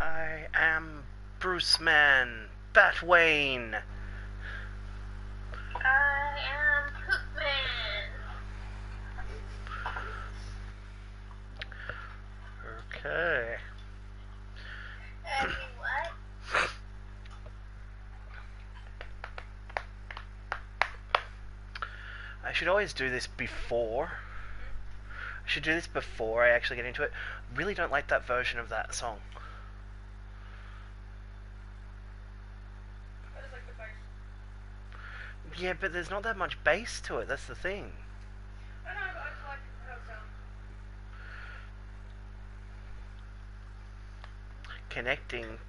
I am Bruceman, Batwayne. I am Hoopman. Okay. And what? I should always do this before. I should do this before I actually get into it. Really don't like that version of that song. I just like the bass. Yeah, but there's not that much bass to it, that's the thing. I know, but I just like how it sounds. Connecting,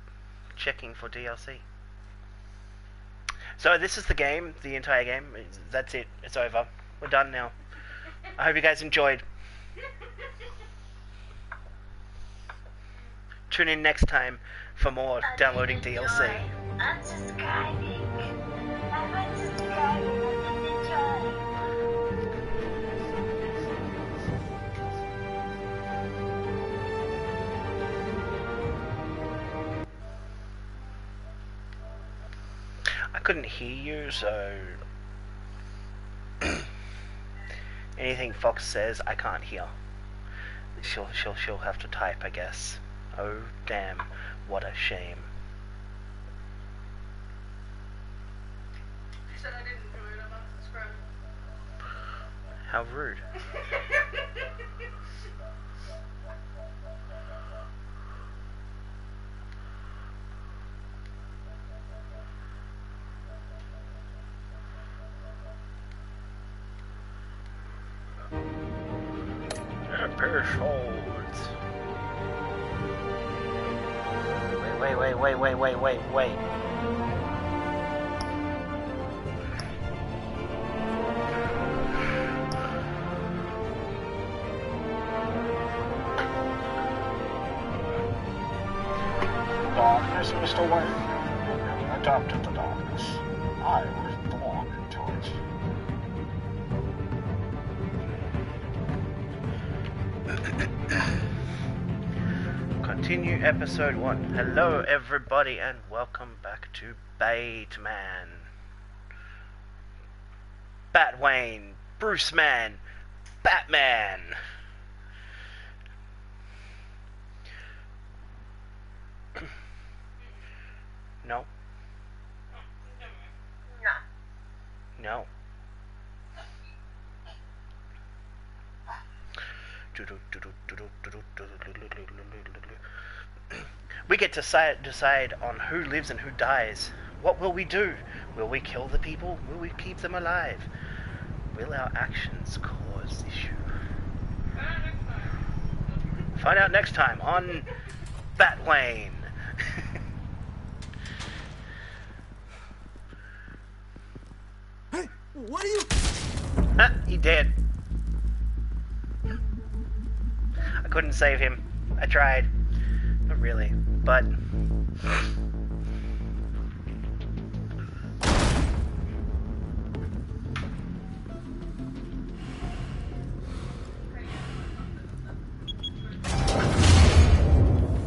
checking for DLC. So this is the game, the entire game. That's it. It's over. We're done now. I hope you guys enjoyed. Tune in next time for more downloading DLC. Unsubscribing. I'm unsubscribing. I didn't enjoy. I couldn't hear you, so anything Fox says I can't hear. She'll have to type, I guess. Oh damn, what a shame. She said I didn't enjoy it, I'm unsubscribing. How rude. Episodes. Wait. Darkness, Mr. Wayne. You adopted the darkness. I was born into it. Continue episode 1. Hello everybody and welcome back to Batman. Batwayne, Bruceman, Batman. No? No. No. We get to decide on who lives and who dies. What will we do? Will we kill the people? Will we keep them alive? Will our actions cause issue? Find out next time on Batwayne. Hey, what are you? Ah, he dead. I couldn't save him. I tried. Not really, but...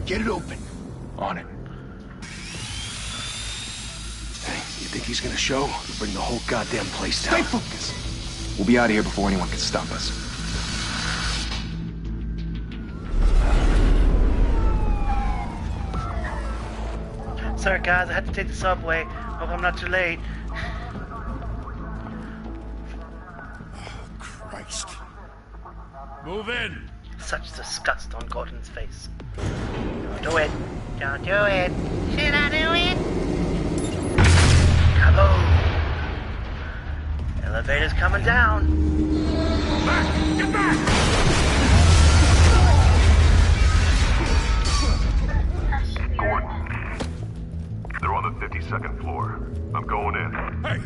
Get it open. On it. Hey, you think he's gonna show? We'll bring the whole goddamn place down. Stay focused. We'll be out of here before anyone can stop us. Sorry guys, I had to take the subway. Hope I'm not too late. Christ. Move in! Such disgust on Gordon's face. Don't do it. Don't do it. Should I do it? Kaboom! Elevator's coming down. Back! Get back! Gordon. They're on the 52nd floor. I'm going in. Hey!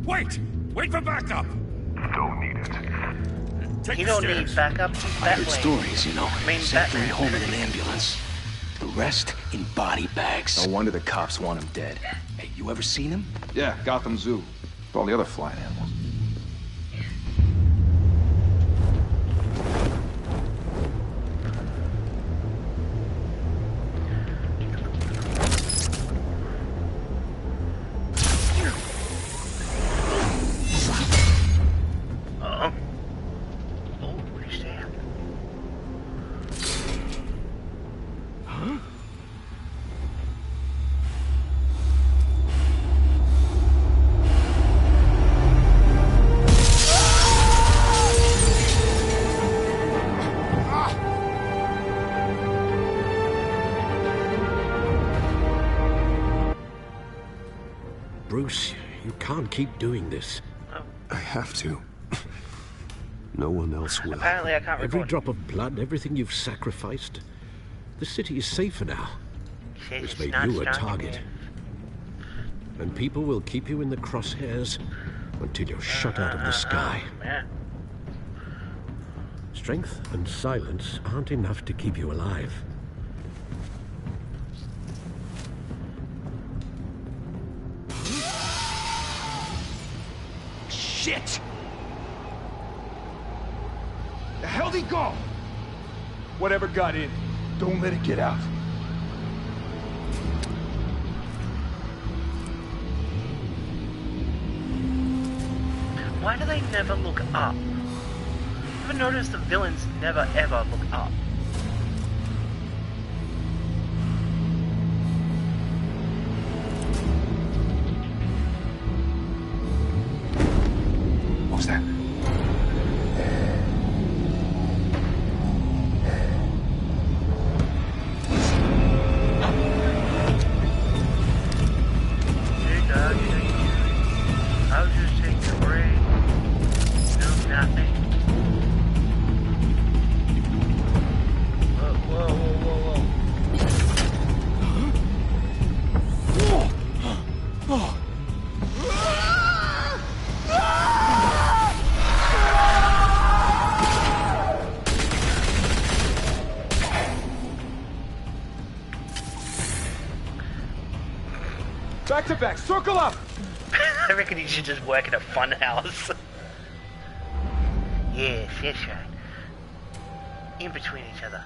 Wait! Wait for backup! Don't need it. Take You the don't stairs. need backup. I heard Batwayne. stories, you know. Main Sent me Batman. home in an ambulance. The rest in body bags. No wonder the cops want him dead. Hey, you ever seen him? Yeah, Gotham Zoo. With all the other flying animals. Bruce, you can't keep doing this. I have to. No one else will. Apparently I can't Every record. drop of blood, everything you've sacrificed. The city is safer now. Says It's it's made not you a starting target. to- And people will keep you in the crosshairs until you're shot out of the sky. Yeah. Strength and silence aren't enough to keep you alive. Shit! The hell'd he go? Whatever got in, don't let it get out. Why do they never look up? Ever notice the villains never ever look up? What was that? Hey dog, I'll just take a break. No, nothing. Whoa, whoa, whoa, whoa, whoa. Back to back, circle up! I reckon he should just work at a fun house. Yes, that's right. In between each other.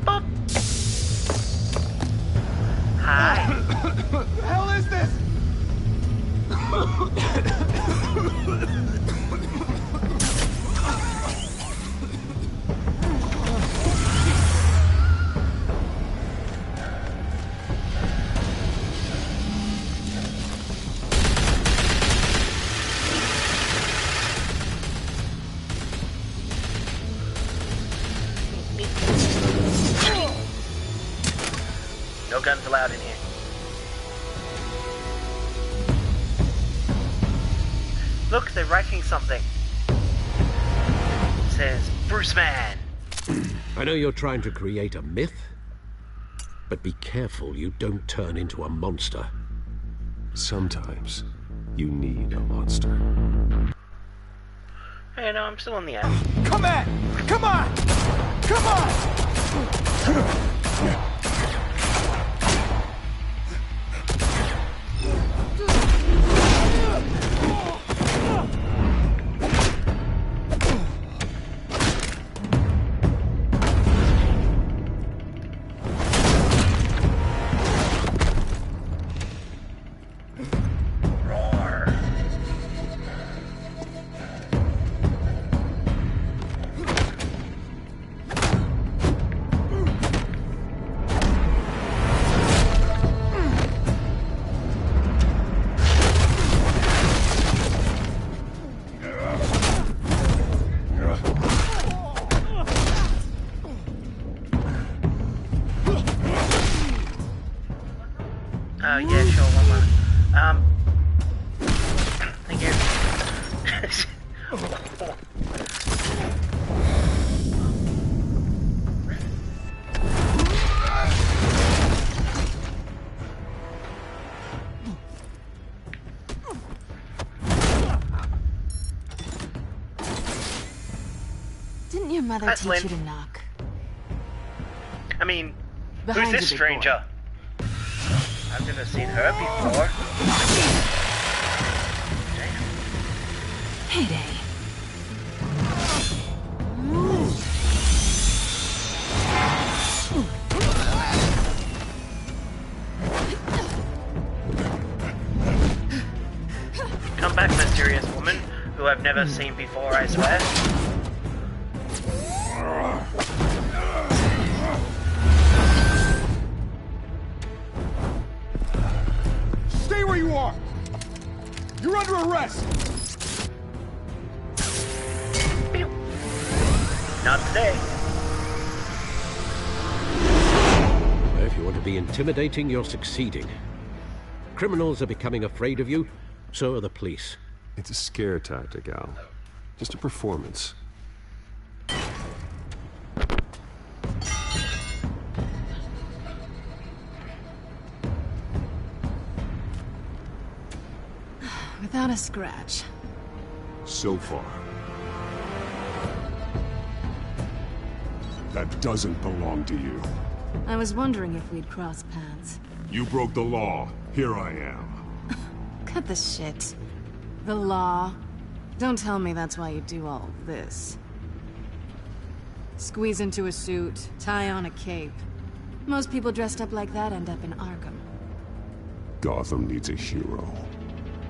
Boop. Hi. The hell is this? No guns allowed in here. Look, they're writing something. It says, Bruceman. I know you're trying to create a myth, but be careful you don't turn into a monster. Sometimes you need a monster. Hey, no, I'm still on the app. Come at! Come on! Come on! Roar. Yeah, sure, one moment. Thank you. Didn't your mother That's teach Lynn. you to knock? I mean, Behind who's this you, big boy. stranger? I've never seen her before. Heyday. Come back, mysterious woman, who I've never seen before, I swear. Stay where you are! You're under arrest! Not today. If you want to be intimidating, you're succeeding. Criminals are becoming afraid of you, so are the police. It's a scare tactic, Al. Just a performance. Without a scratch. So far. That doesn't belong to you. I was wondering if we'd cross paths. You broke the law. Here I am. Cut the shit. The law. Don't tell me that's why you do all this. Squeeze into a suit, tie on a cape. Most people dressed up like that end up in Arkham. Gotham needs a hero.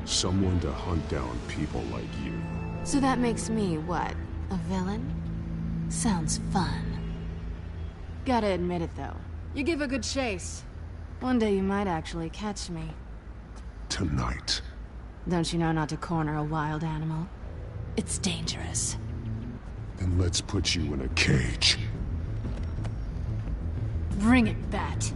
Someone to hunt down people like you. So that makes me, what, a villain? Sounds fun. Gotta admit it, though. You give a good chase. One day you might actually catch me. Tonight. Don't you know not to corner a wild animal? It's dangerous. Then let's put you in a cage. Bring it, Bat.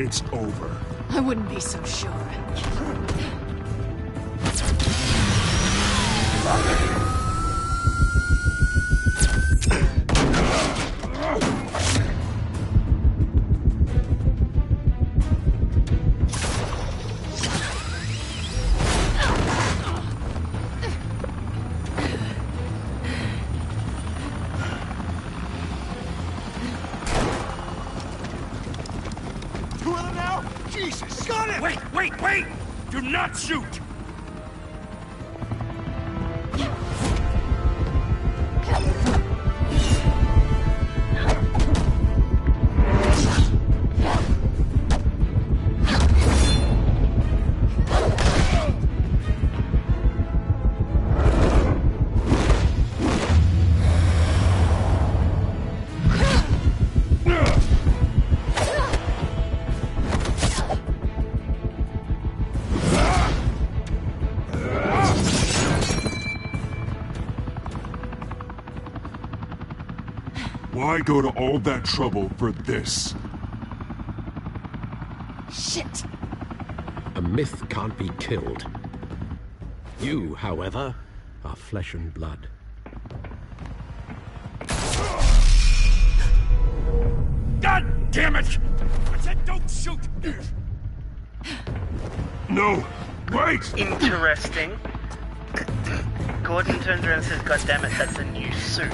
It's over. I wouldn't be so sure. Jesus! Got him! Wait! Do not shoot! Why go to all that trouble for this? Shit! A myth can't be killed. You, however, are flesh and blood. God damn it! I said don't shoot! No! Wait! Interesting. Gordon turns around and says, God damn it, that's a new suit.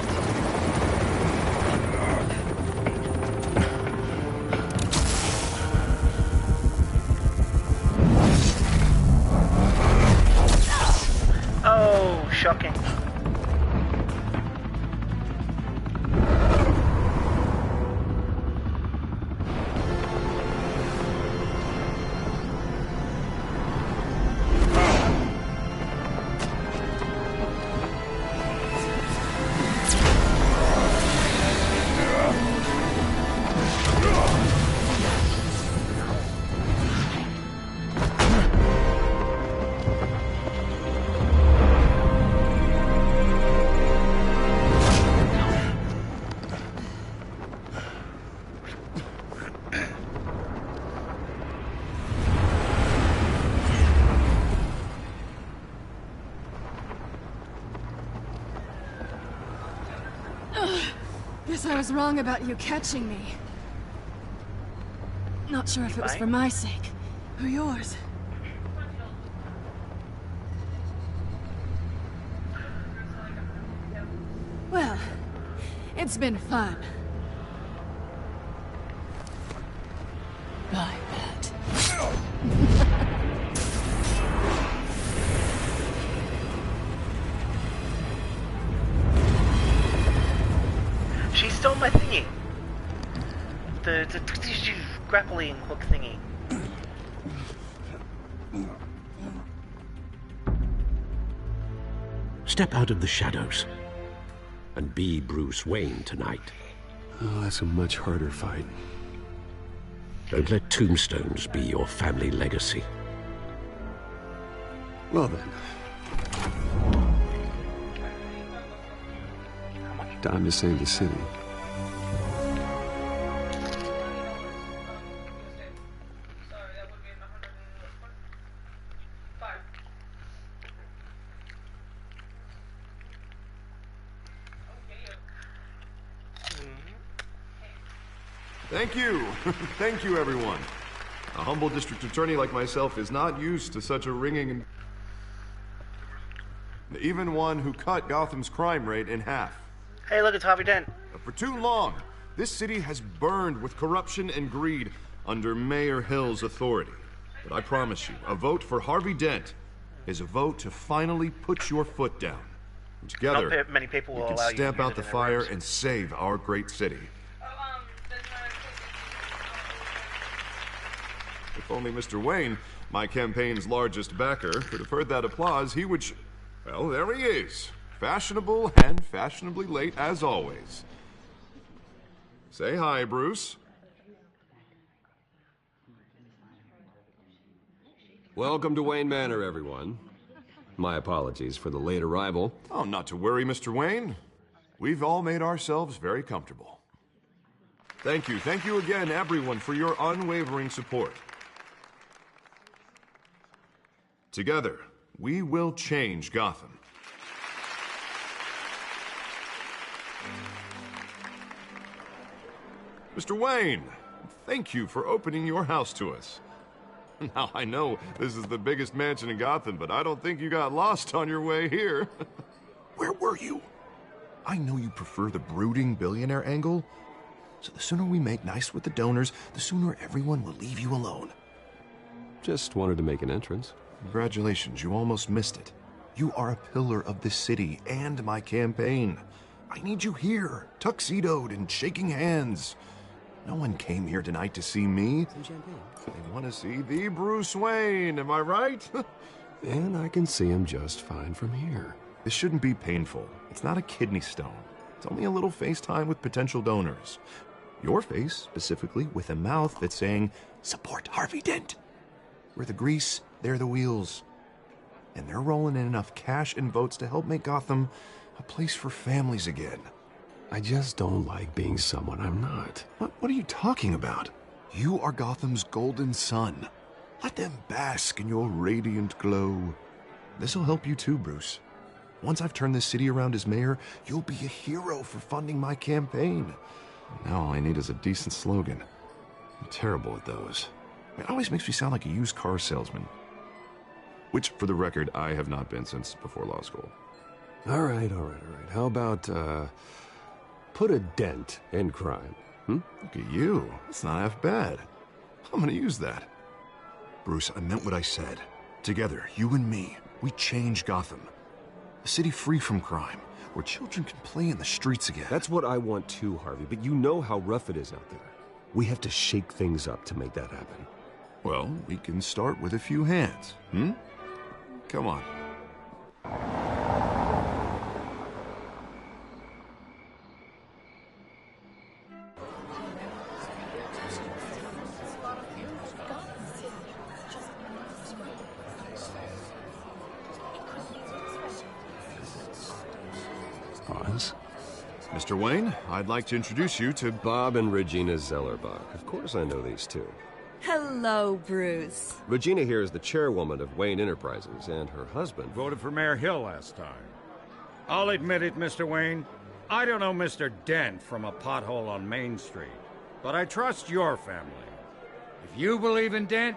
Oh, shocking. Guess I was wrong about you catching me. Not sure if it was for my sake, or yours. Well, it's been fun. Bye, Bat. She stole my thingy. The grappling hook thingy. Step out of the shadows and be Bruce Wayne tonight. Oh, that's a much harder fight. Don't let tombstones be your family legacy. Well then. Time to save the city. Thank you. Thank you, everyone. A humble district attorney like myself is not used to such a ringing and... Even one who cut Gotham's crime rate in half. Hey, look, it's Harvey Dent. For too long, this city has burned with corruption and greed under Mayor Hill's authority. But I promise you, a vote for Harvey Dent is a vote to finally put your foot down. And together, Not many people will we can allow you to stamp use out it the in their fire rooms. and save our great city. If only Mr. Wayne, my campaign's largest backer, could have heard that applause, he would... Well, there he is. Fashionable and fashionably late as always. Say hi, Bruce. Welcome to Wayne Manor, everyone. My apologies for the late arrival. Oh, not to worry, Mr. Wayne. We've all made ourselves very comfortable. Thank you again, everyone, for your unwavering support. Together, we will change Gotham. Mr. Wayne, thank you for opening your house to us. Now, I know this is the biggest mansion in Gotham, but I don't think you got lost on your way here. Where were you? I know you prefer the brooding billionaire angle, so the sooner we make nice with the donors, the sooner everyone will leave you alone. Just wanted to make an entrance. Congratulations, you almost missed it. You are a pillar of this city and my campaign. I need you here, tuxedoed and shaking hands. No one came here tonight to see me. Some champagne. They want to see the Bruce Wayne, am I right? And I can see him just fine from here. This shouldn't be painful. It's not a kidney stone. It's only a little FaceTime with potential donors. Your face, specifically, with a mouth that's saying, support Harvey Dent. We're the grease, they're the wheels. And they're rolling in enough cash and votes to help make Gotham a place for families again. I just don't like being someone I'm not. What are you talking about? You are Gotham's golden sun. Let them bask in your radiant glow. This'll help you too, Bruce. Once I've turned this city around as mayor, you'll be a hero for funding my campaign. Now all I need is a decent slogan. I'm terrible at those. It always makes me sound like a used car salesman. Which, for the record, I have not been since before law school. All right. How about, put a dent in crime? Look at you. That's not half bad. I'm gonna use that. Bruce, I meant what I said. Together, you and me, we change Gotham. A city free from crime, where children can play in the streets again. That's what I want too, Harvey, but you know how rough it is out there. We have to shake things up to make that happen. Well, we can start with a few hands, Come on. Pause. Mr. Wayne, I'd like to introduce you to Bob and Regina Zellerbach. Of course I know these two. Hello, Bruce. Regina here is the chairwoman of Wayne Enterprises, and her husband... Voted for Mayor Hill last time. I'll admit it, Mr. Wayne. I don't know Mr. Dent from a pothole on Main Street, but I trust your family. If you believe in Dent,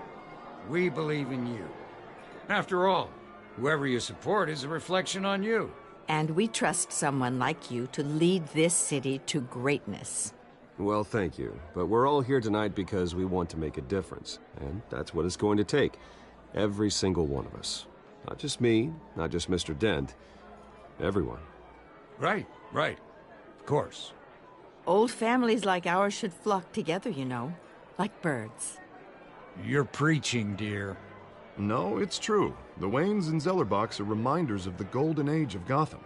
we believe in you. After all, whoever you support is a reflection on you. And we trust someone like you to lead this city to greatness. Well, thank you. But we're all here tonight because we want to make a difference. And that's what it's going to take. Every single one of us. Not just me, not just Mr. Dent. Everyone. Right. Of course. Old families like ours should flock together, you know. Like birds. You're preaching, dear. No, it's true. The Waynes and Zellerbachs are reminders of the golden age of Gotham.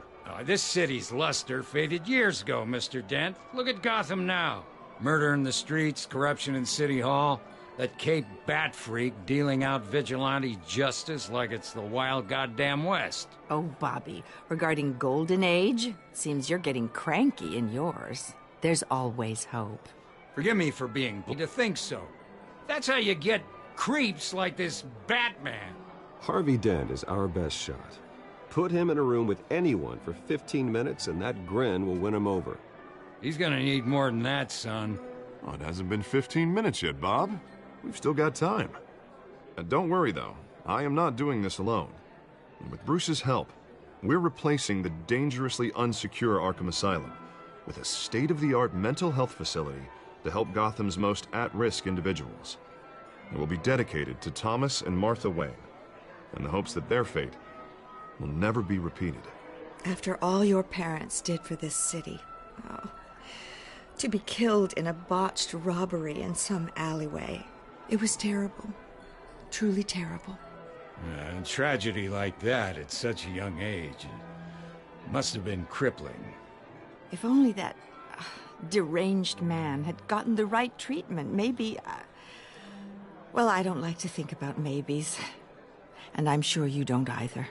This city's luster faded years ago, Mr. Dent. Look at Gotham now. Murder in the streets, corruption in City Hall, that Cape Bat freak dealing out vigilante justice like it's the wild goddamn West. Oh, Bobby, regarding Golden Age, seems you're getting cranky in yours. There's always hope. Forgive me for being to think so. That's how you get creeps like this Batman. Harvey Dent is our best shot. Put him in a room with anyone for 15 minutes and that grin will win him over. He's gonna need more than that, son. Oh, it hasn't been 15 minutes yet, Bob. We've still got time. Don't worry, though. I am not doing this alone. And with Bruce's help, we're replacing the dangerously unsecure Arkham Asylum with a state-of-the-art mental health facility to help Gotham's most at-risk individuals. It will be dedicated to Thomas and Martha Wayne, in the hopes that their fate will never be repeated. After all your parents did for this city, oh, to be killed in a botched robbery in some alleyway, it was terrible. Truly terrible. A tragedy like that at such a young age must have been crippling. If only that deranged man had gotten the right treatment, maybe... Well, I don't like to think about maybes. And I'm sure you don't either.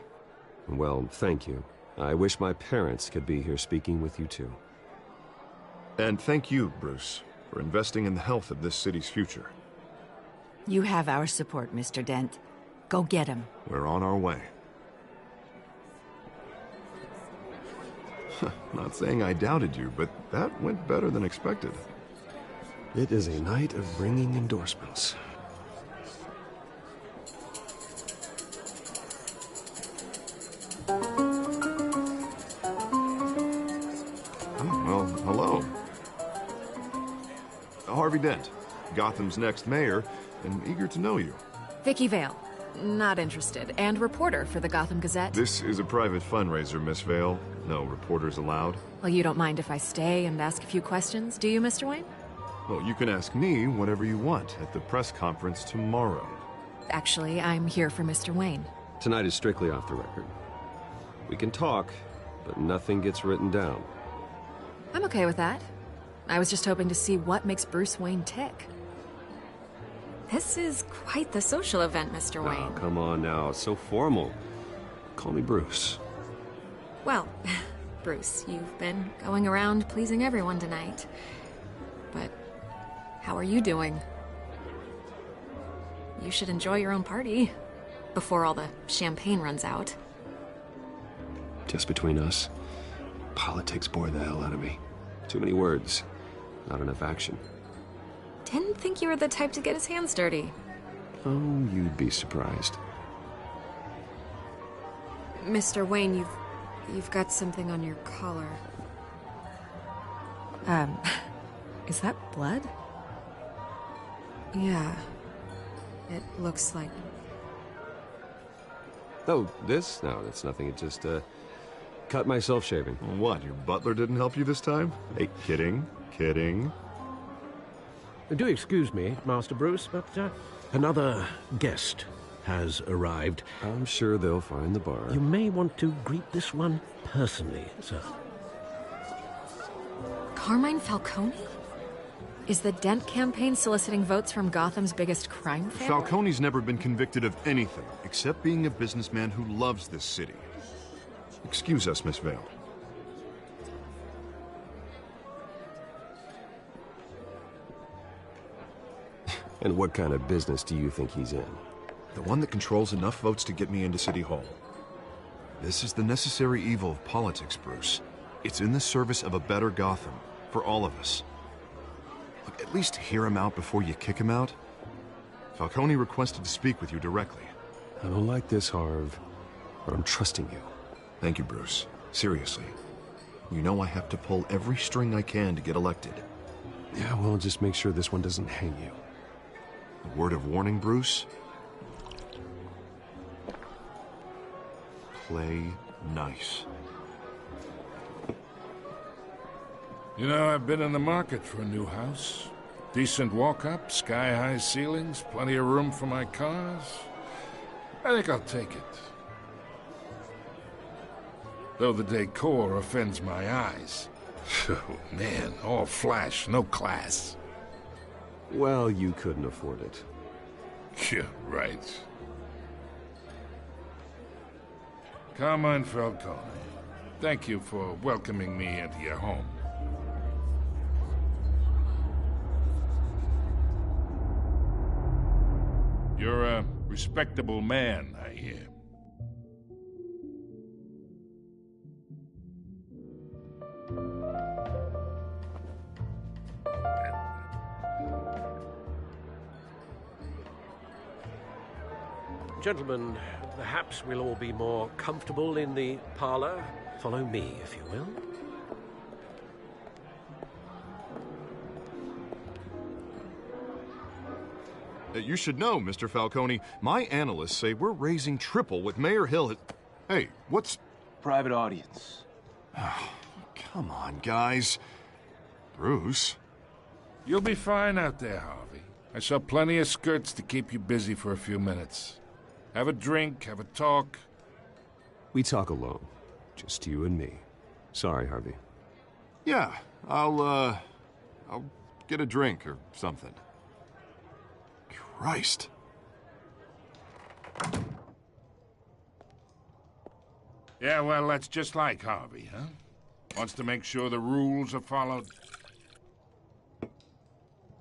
Well, thank you. I wish my parents could be here speaking with you too. And thank you, Bruce, for investing in the health of this city's future. You have our support, Mr. Dent. Go get him. We're on our way. Not saying I doubted you, but that went better than expected. It is a night of ringing endorsements. Well, hello. Harvey Dent, Gotham's next mayor, and eager to know you. Vicky Vale. Not interested. And reporter for the Gotham Gazette. This is a private fundraiser, Miss Vale. No reporters allowed. Well, you don't mind if I stay and ask a few questions, do you, Mr. Wayne? Well, you can ask me whatever you want at the press conference tomorrow. Actually, I'm here for Mr. Wayne. Tonight is strictly off the record. We can talk, but nothing gets written down. I'm okay with that. I was just hoping to see what makes Bruce Wayne tick. This is quite the social event, Mr. Wayne. Oh, come on now. It's so formal. Call me Bruce. Well, Bruce, you've been going around pleasing everyone tonight. But how are you doing? You should enjoy your own party before all the champagne runs out. Just between us, politics bore the hell out of me. Too many words, not enough action. Didn't think you were the type to get his hands dirty. Oh, you'd be surprised. Mr. Wayne, you've got something on your collar. Is that blood? Yeah. It looks like... Oh, this? No, that's nothing. It just, cut myself shaving. What, your butler didn't help you this time? Hey, kidding. Do excuse me, Master Bruce, but another guest has arrived. I'm sure they'll find the bar. You may want to greet this one personally, sir. Carmine Falcone? Is the Dent campaign soliciting votes from Gotham's biggest crime family? Falcone's never been convicted of anything, except being a businessman who loves this city. Excuse us, Miss Vale. And what kind of business do you think he's in? The one that controls enough votes to get me into City Hall. This is the necessary evil of politics, Bruce. It's in the service of a better Gotham, for all of us. Look, at least hear him out before you kick him out. Falcone requested to speak with you directly. I don't like this, Harv, but I'm trusting you. Thank you, Bruce. Seriously. You know I have to pull every string I can to get elected. Yeah, well, just make sure this one doesn't hang you. A word of warning, Bruce? Play nice. You know, I've been in the market for a new house. Decent walk-up, sky-high ceilings, plenty of room for my cars. I think I'll take it. Though the decor offends my eyes. Oh, man, all flash, no class. Well, you couldn't afford it. Yeah, right. Carmine Falcone, thank you for welcoming me into your home. You're a respectable man, I hear. Gentlemen, perhaps we'll all be more comfortable in the parlor. Follow me, if you will. You should know, Mr. Falcone, my analysts say we're raising triple what Mayor Hill has... Hey, what's... Private audience. Oh, come on, guys. Bruce? You'll be fine out there, Harvey. I saw plenty of skirts to keep you busy for a few minutes. Have a drink, have a talk. We talk alone. Just you and me. Sorry, Harvey. Yeah, I'll get a drink or something. Christ. Yeah, well, that's just like Harvey, huh? Wants to make sure the rules are followed.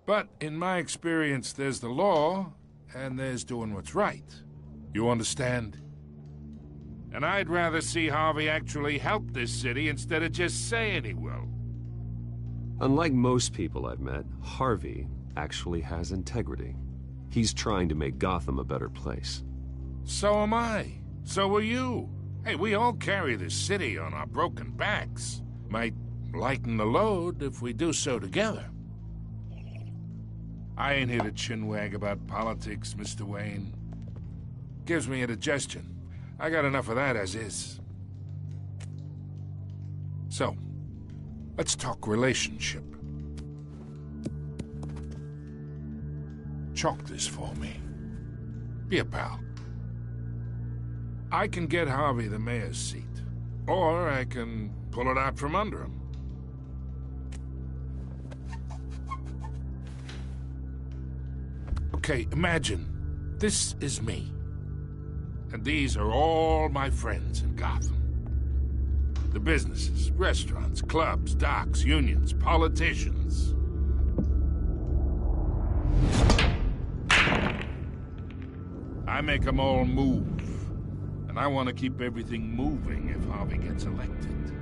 But in my experience, there's the law, and there's doing what's right. You understand? And I'd rather see Harvey actually help this city instead of just saying he will. Unlike most people I've met, Harvey actually has integrity. He's trying to make Gotham a better place. So am I. So are you. Hey, we all carry this city on our broken backs. Might lighten the load if we do so together. I ain't here to chinwag about politics, Mr. Wayne. Gives me indigestion. I got enough of that as is. So, let's talk relationship. Chalk this for me. Be a pal. I can get Harvey the mayor's seat, or I can pull it out from under him. Okay, imagine this is me. And these are all my friends in Gotham. The businesses, restaurants, clubs, docks, unions, politicians. I make them all move. And I want to keep everything moving if Harvey gets elected.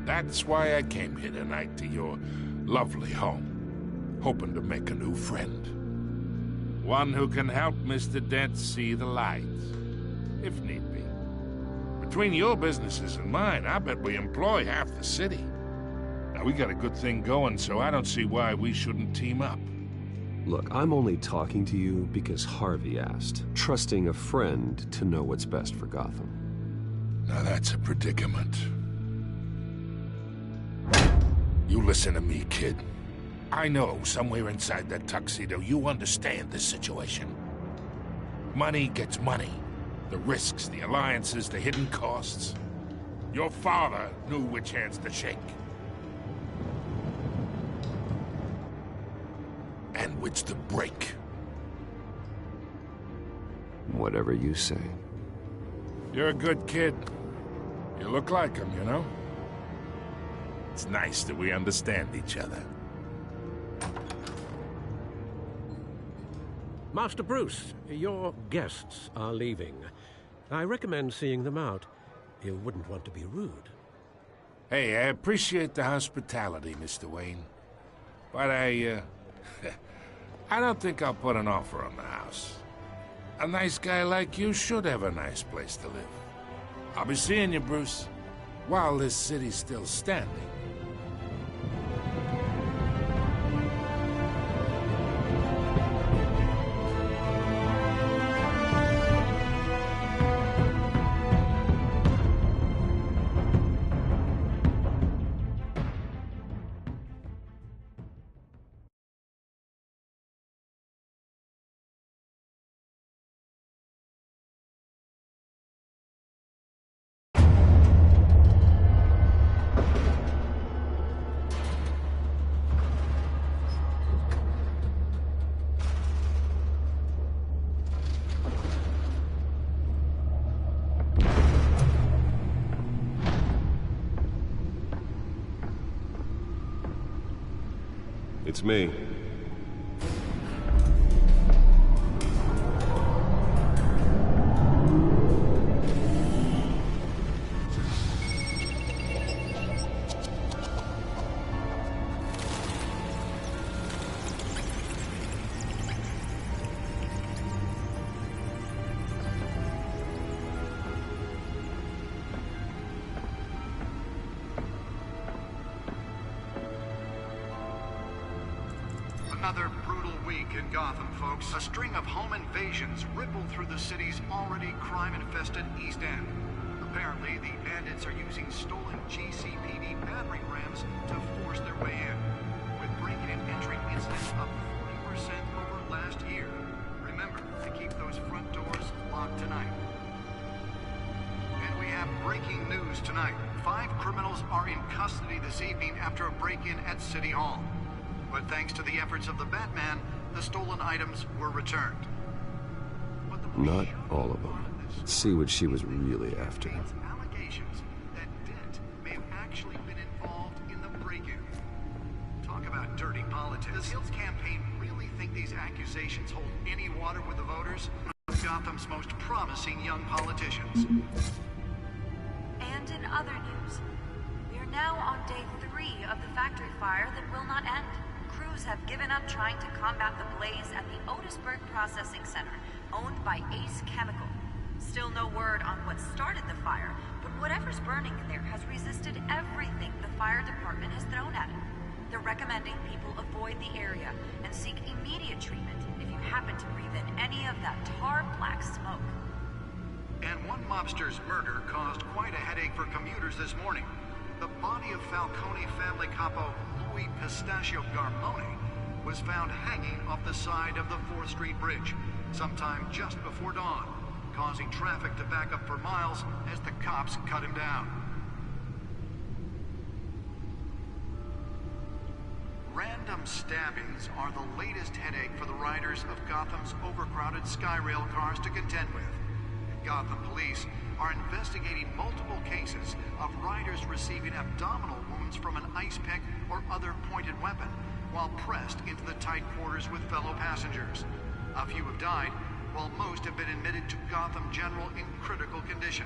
That's why I came here tonight to your lovely home, hoping to make a new friend. One who can help Mr. Dent see the light, if need be. Between your businesses and mine, I bet we employ half the city. Now, we got a good thing going, so I don't see why we shouldn't team up. Look, I'm only talking to you because Harvey asked, trusting a friend to know what's best for Gotham. Now that's a predicament. You listen to me, kid. I know somewhere inside that tuxedo you understand this situation. Money gets money. The risks, the alliances, the hidden costs. Your father knew which hands to shake. And which to break. Whatever you say. You're a good kid. You look like him, you know? It's nice that we understand each other. Master Bruce, your guests are leaving. I recommend seeing them out. You wouldn't want to be rude. Hey, I appreciate the hospitality, Mr. Wayne. But I don't think I'll put an offer on the house. A nice guy like you should have a nice place to live. I'll be seeing you, Bruce, while this city's still standing. It's me. Another brutal week in Gotham, folks. A string of home invasions rippled through the city's already crime-infested East End. Apparently, the bandits are using stolen GCPD battering rams to force their way in, with breaking and entering incidents up 40% over last year. Remember to keep those front doors locked tonight. And we have breaking news tonight. 5 criminals are in custody this evening after a break-in at City Hall. But thanks to the efforts of the Batman, the stolen items were returned. Not all of them. Let's see what she was really after. Allegations that Dent may have actually been involved in the break-in. Talk about dirty politics. Does Hill's campaign really think these accusations hold any water with the voters? One of Gotham's most promising young politicians. And in other news, we are now on day 3 of the factory fire that will not end. Crews have given up trying to combat the blaze at the Otisburg Processing Center, owned by Ace Chemical. Still no word on what started the fire, but whatever's burning there has resisted everything the fire department has thrown at it. They're recommending people avoid the area and seek immediate treatment if you happen to breathe in any of that tar black smoke. And one mobster's murder caused quite a headache for commuters this morning. The body of Falcone family capo Louis Pistachio Garmone was found hanging off the side of the 4th Street Bridge sometime just before dawn, causing traffic to back up for miles as the cops cut him down. Random stabbings are the latest headache for the riders of Gotham's overcrowded Skyrail cars to contend with. Gotham police are investigating multiple cases of riders receiving abdominal wounds from an ice pick or other pointed weapon while pressed into the tight quarters with fellow passengers. A few have died, while most have been admitted to Gotham General in critical condition.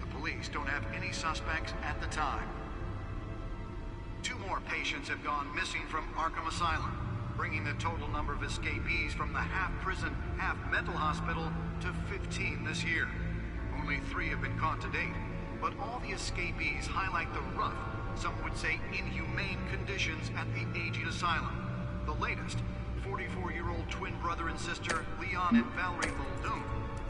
The police don't have any suspects at the time. 2 more patients have gone missing from Arkham Asylum, bringing the total number of escapees from the half-prison, half-mental hospital to 15 this year. Only 3 have been caught to date, but all the escapees highlight the rough, some would say inhumane conditions at the aging asylum. The latest, 44-year-old twin brother and sister Leon and Valerie Muldoon,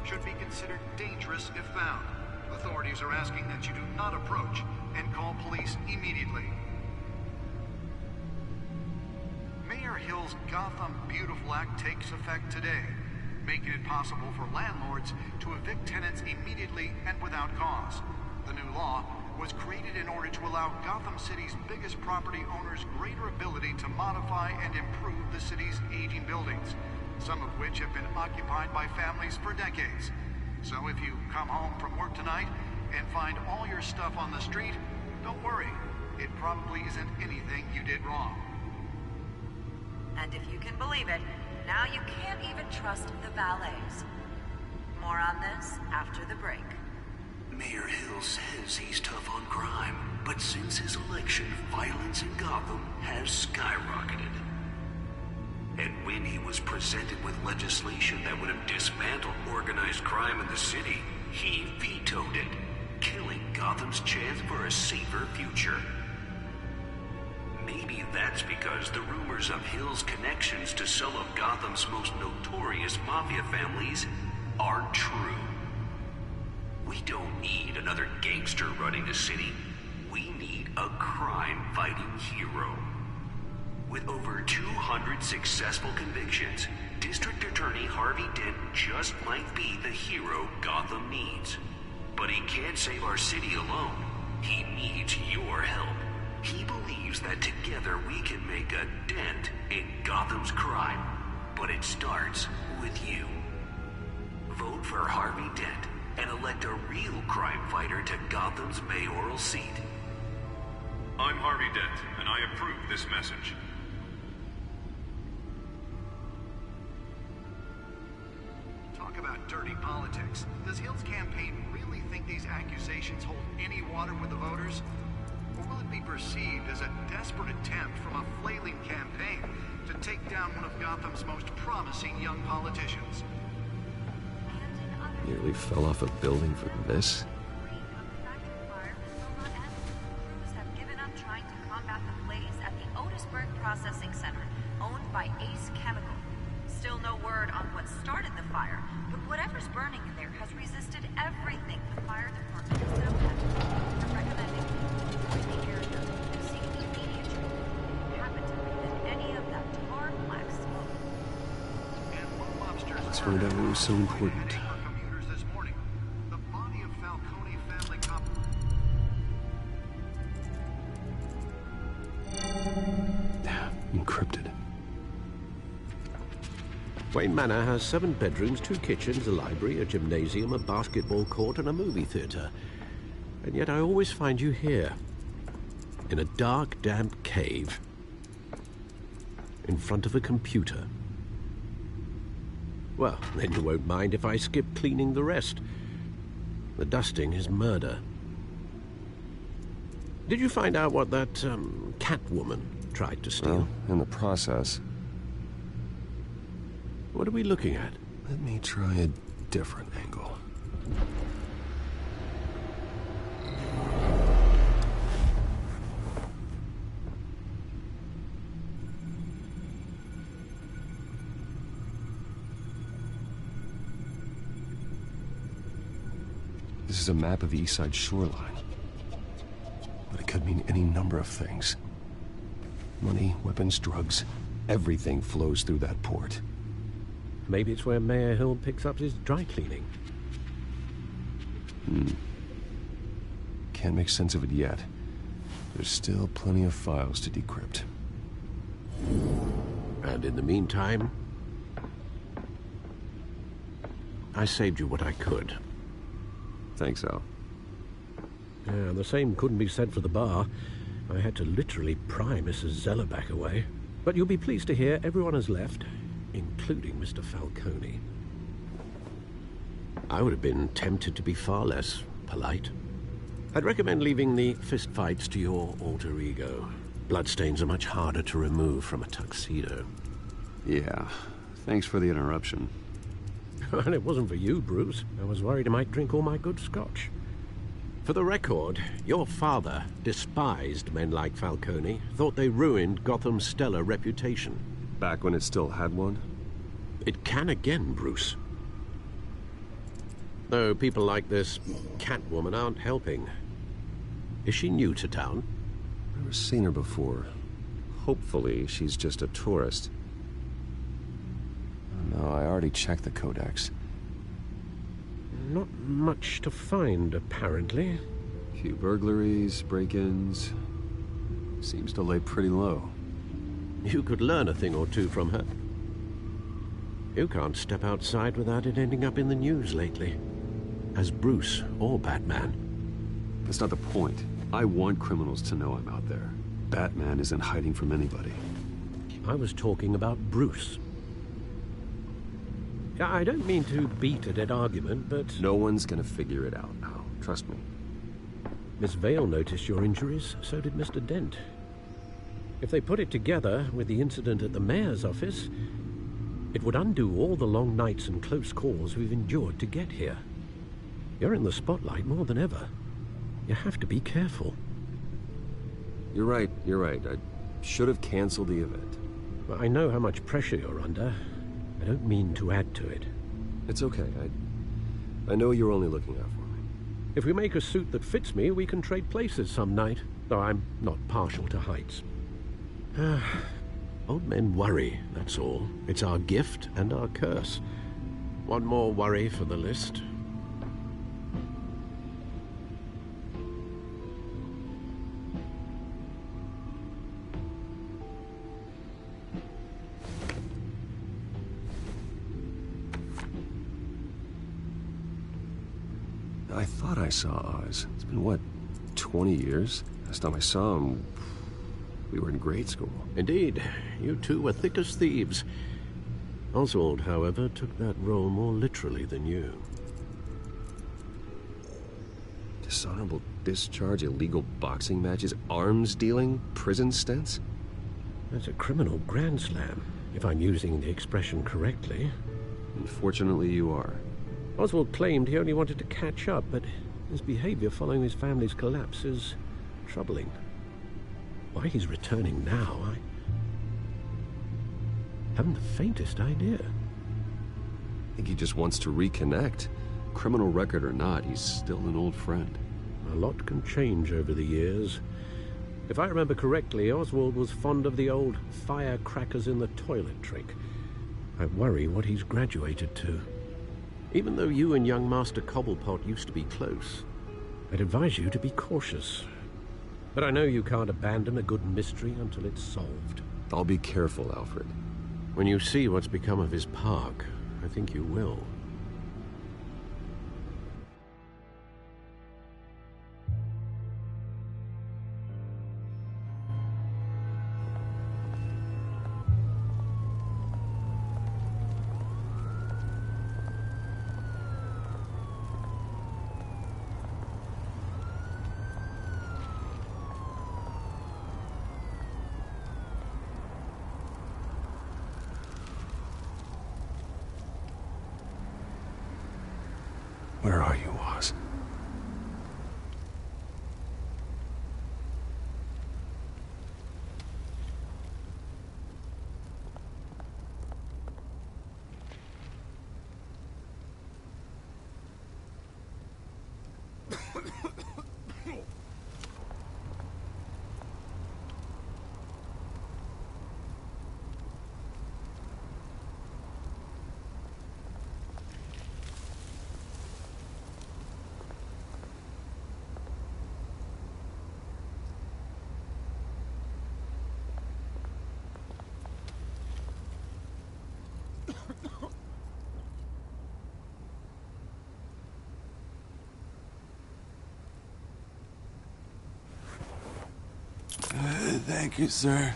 should be considered dangerous if found. Authorities are asking that you do not approach and call police immediately. Mayor Hill's Gotham Beautiful Act takes effect today, making it possible for landlords to evict tenants immediately and without cause. The new law was created in order to allow Gotham City's biggest property owners greater ability to modify and improve the city's aging buildings, some of which have been occupied by families for decades. So if you come home from work tonight and find all your stuff on the street, don't worry. It probably isn't anything you did wrong. And if you can believe it, now you can't even trust the valets. More on this after the break. Mayor Hill says he's tough on crime, but since his election, violence in Gotham has skyrocketed. And when he was presented with legislation that would have dismantled organized crime in the city, he vetoed it, killing Gotham's chance for a safer future. Maybe that's because the rumors of Hill's connections to some of Gotham's most notorious mafia families aren't true. We don't need another gangster running the city. We need a crime-fighting hero. With over 200 successful convictions, District Attorney Harvey Dent just might be the hero Gotham needs. But he can't save our city alone. He needs your help. He believes that together we can make a dent in Gotham's crime. But it starts with you. Vote for Harvey Dent and elect a real crime fighter to Gotham's mayoral seat. I'm Harvey Dent, and I approve this message. Talk about dirty politics. Does Hill's campaign really think these accusations hold any water with the voters? Or will it be perceived as a desperate attempt from a flailing campaign to take down one of Gotham's most promising young politicians? Nearly fell off a building for this? Crews have given up trying to combat the blaze at the Otisburg Processing Center, owned by Ace Chemical. Still no word on what started the fire, but whatever's burning in there has resisted everything the fire department has now had. They're recommending avoid the area and seek immediate treatment. It happened to breathe in any of that tar black smoke. Let's find out what was so important. Encrypted. Wayne Manor has 7 bedrooms, 2 kitchens, a library, a gymnasium, a basketball court, and a movie theater. And yet I always find you here, in a dark, damp cave, in front of a computer. Well, then you won't mind if I skip cleaning the rest. The dusting is murder. Did you find out what that, Catwoman tried to steal? Well, in the process. What are we looking at? Let me try a different angle. This is a map of the East Side shoreline. But it could mean any number of things. Money, weapons, drugs, everything flows through that port. Maybe it's where Mayor Hill picks up his dry cleaning. Can't make sense of it yet. There's still plenty of files to decrypt. And in the meantime, I saved you what I could. Thanks, Al. Yeah, the same couldn't be said for the bar. I had to literally pry Mrs. Zeller back away. But you'll be pleased to hear everyone has left, including Mr. Falcone. I would have been tempted to be far less polite. I'd recommend leaving the fistfights to your alter ego. Bloodstains are much harder to remove from a tuxedo. Yeah, thanks for the interruption. And it wasn't for you, Bruce. I was worried I might drink all my good scotch. For the record, your father despised men like Falcone, thought they ruined Gotham's stellar reputation. Back when it still had one? It can again, Bruce. Though people like this Catwoman aren't helping. Is she new to town? I've never seen her before. Hopefully she's just a tourist. No, I already checked the codex. Not much to find, apparently. Few burglaries, break-ins. Seems to lay pretty low. You could learn a thing or two from her. You can't step outside without it ending up in the news lately. As Bruce or Batman. That's not the point. I want criminals to know I'm out there. Batman isn't hiding from anybody. I was talking about Bruce. I don't mean to beat a dead argument, but... No one's gonna figure it out now. Trust me. Miss Vale noticed your injuries, so did Mr. Dent. If they put it together with the incident at the mayor's office, it would undo all the long nights and close calls we've endured to get here. You're in the spotlight more than ever. You have to be careful. You're right. I should have canceled the event. Well, I know how much pressure you're under. I don't mean to add to it. It's okay. I know you're only looking out for me. If we make a suit that fits me, we can trade places some night, though I'm not partial to heights. Old men worry, that's all. It's our gift and our curse. One more worry for the list. I thought I saw Oz. It's been, what, 20 years? Last time I saw him, we were in grade school. Indeed. You two were thick as thieves. Oswald, however, took that role more literally than you. Dishonorable discharge, illegal boxing matches, arms dealing, prison stints? That's a criminal grand slam, if I'm using the expression correctly. Unfortunately, you are. Oswald claimed he only wanted to catch up, but his behavior following his family's collapse is troubling. Why he's returning now, I haven't the faintest idea. I think he just wants to reconnect. Criminal record or not, he's still an old friend. A lot can change over the years. If I remember correctly, Oswald was fond of the old firecrackers in the toilet trick. I worry what he's graduated to. Even though you and young Master Cobblepot used to be close, I'd advise you to be cautious. But I know you can't abandon a good mystery until it's solved. I'll be careful, Alfred. When you see what's become of his park, I think you will. Where are you, Oz? Thank you, sir.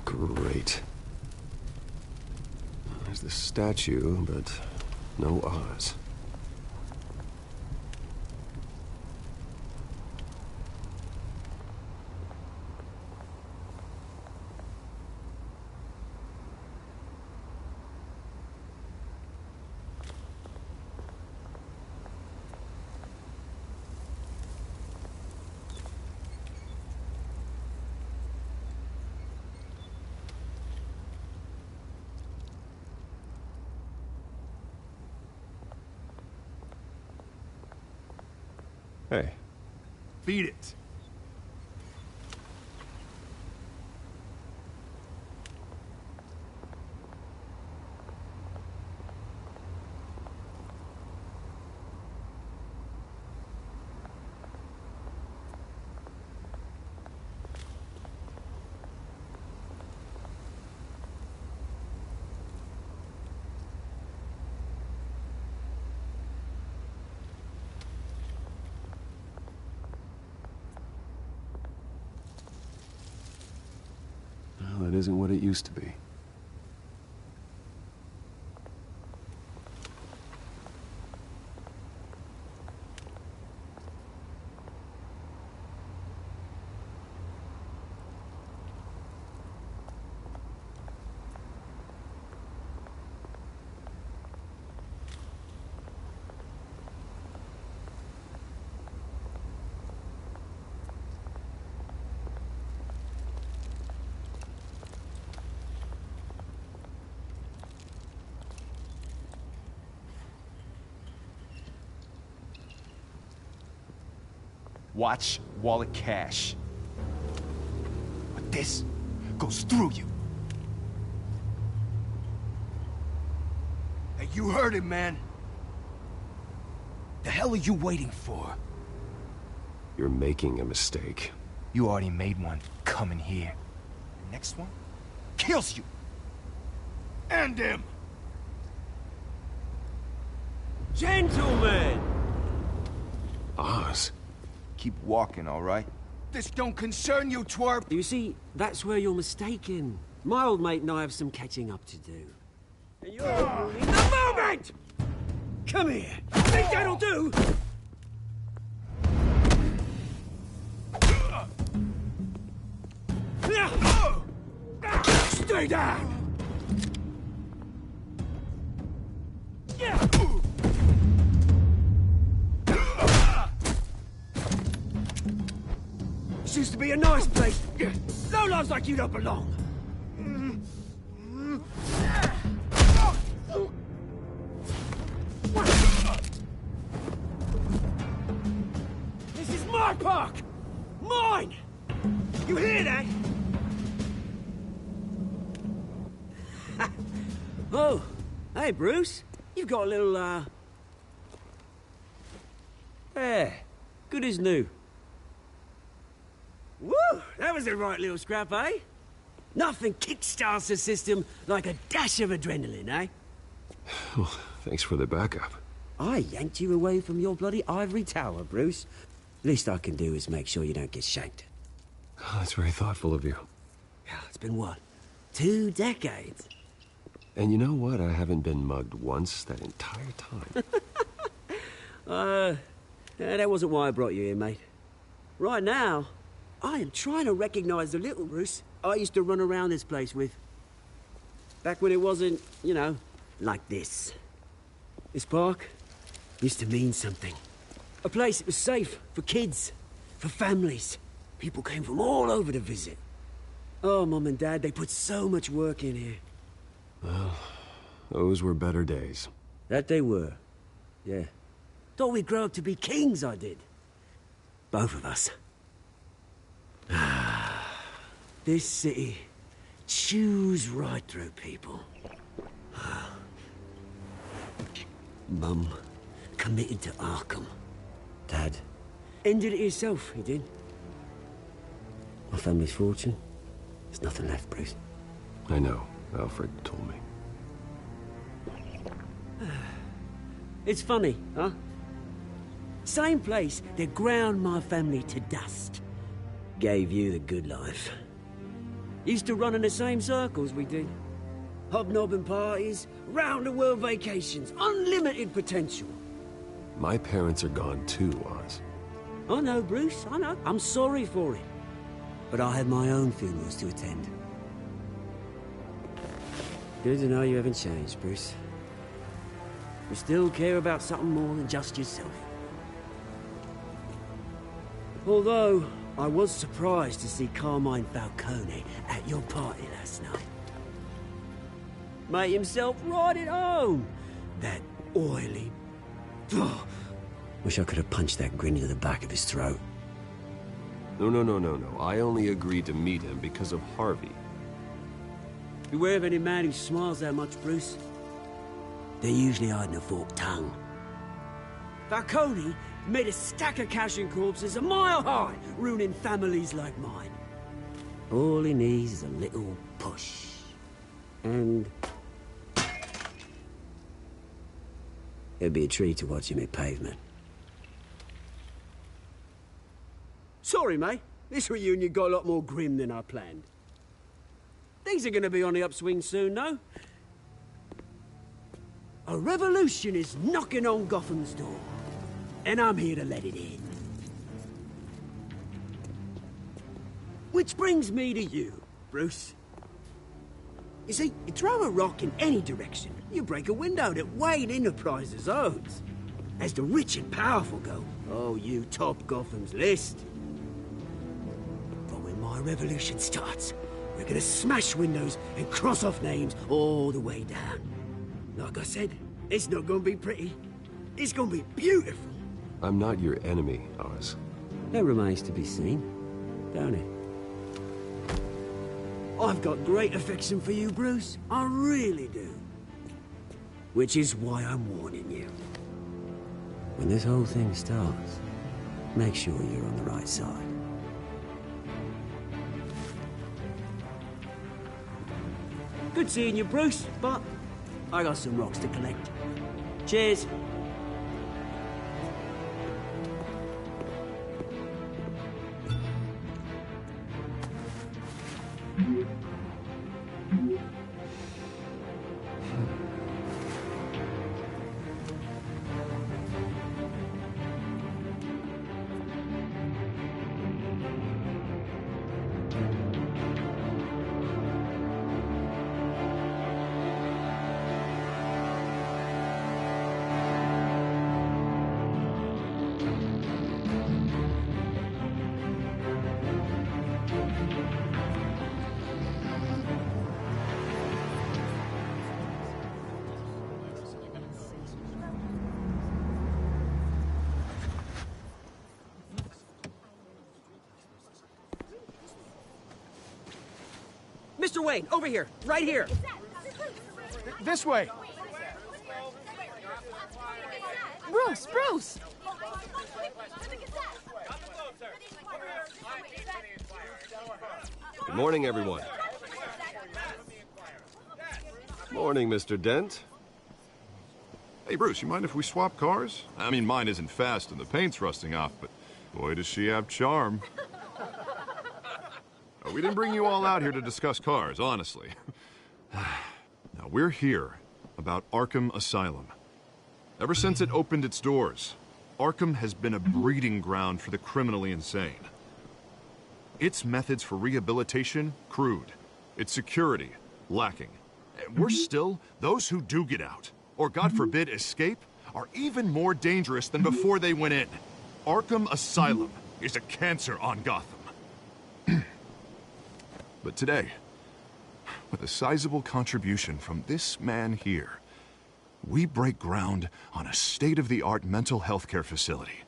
Great. There's the statue, but no Oz. Hey. Beat it. it isn't what it used to be. Watch wallet cash. But this goes through you. Hey, you heard him, man. The hell are you waiting for? You're making a mistake. You already made one coming here. The next one kills you. And him. Gentlemen! Oz. Keep walking, all right? This don't concern you, twerp! You see, that's where you're mistaken. My old mate and I have some catching up to do. And you're ruining the moment! Come here. Think that'll do? Stay down! This used to be a nice place. No lives like you don't belong. This is my park! Mine! You hear that? Oh, hey, Bruce. You've got a little, Yeah, good as new. Woo! That was a right little scrap, eh? Nothing kickstarts the system like a dash of adrenaline, eh? Well, thanks for the backup. I yanked you away from your bloody ivory tower, Bruce. Least I can do is make sure you don't get shanked. Oh, that's very thoughtful of you. Yeah, it's been what? 2 decades? And you know what? I haven't been mugged once that entire time. That wasn't why I brought you here, mate. Right now, I am trying to recognize the little Bruce I used to run around this place with. Back when it wasn't, you know, like this. This park used to mean something. A place that was safe for kids, for families. People came from all over to visit. Oh, Mum and Dad, they put so much work in here. Well, those were better days. That they were. Yeah. Thought we'd grow up to be kings, I did. Both of us. This city chews right through people. Mum committed to Arkham. Dad ended it himself, he did. My family's fortune, there's nothing left, Bruce. I know. Alfred told me. It's funny, huh? Same place that ground my family to dust. Gave you the good life. Used to run in the same circles we did. Hobnobbing parties, round-the-world vacations, unlimited potential. My parents are gone too, Oz. I know, Bruce, I know. I'm sorry for it. But I have my own funerals to attend. Good to know you haven't changed, Bruce. You still care about something more than just yourself. Although, I was surprised to see Carmine Falcone at your party last night. Made himself right at home. That oily... Oh, wish I could have punched that grin into the back of his throat. No. I only agreed to meet him because of Harvey. Beware of any man who smiles that much, Bruce. They're usually hiding a forked tongue. Falcone made a stack of cashing corpses a mile high, ruining families like mine. All he needs is a little push. And... it'd be a treat to watch him hit pavement. Sorry, mate. This reunion got a lot more grim than I planned. Things are gonna be on the upswing soon, no? A revolution is knocking on Gotham's door, and I'm here to let it in. Which brings me to you, Bruce. You see, you throw a rock in any direction, you break a window that Wayne Enterprises owns. As the rich and powerful go, oh, you top Gotham's list. But when my revolution starts, we're gonna smash windows and cross off names all the way down. Like I said, it's not gonna be pretty. It's gonna be beautiful. I'm not your enemy, Oz. That remains to be seen, don't it? I've got great affection for you, Bruce. I really do. Which is why I'm warning you. When this whole thing starts, make sure you're on the right side. Good seeing you, Bruce, but I got some rocks to collect. Cheers. Mr. Wayne, over here, right here. This way. Bruce, Bruce! Good morning, everyone. Morning, Mr. Dent. Hey, Bruce, you mind if we swap cars? I mean, mine isn't fast and the paint's rusting off, but boy, does she have charm. We didn't bring you all out here to discuss cars, honestly. Now, we're here about Arkham Asylum. Ever since it opened its doors, Arkham has been a breeding ground for the criminally insane. Its methods for rehabilitation, crude. Its security, lacking. And worse still, those who do get out, or God forbid, escape, are even more dangerous than before they went in. Arkham Asylum is a cancer on Gotham. But today, with a sizable contribution from this man here, we break ground on a state-of-the-art mental health care facility.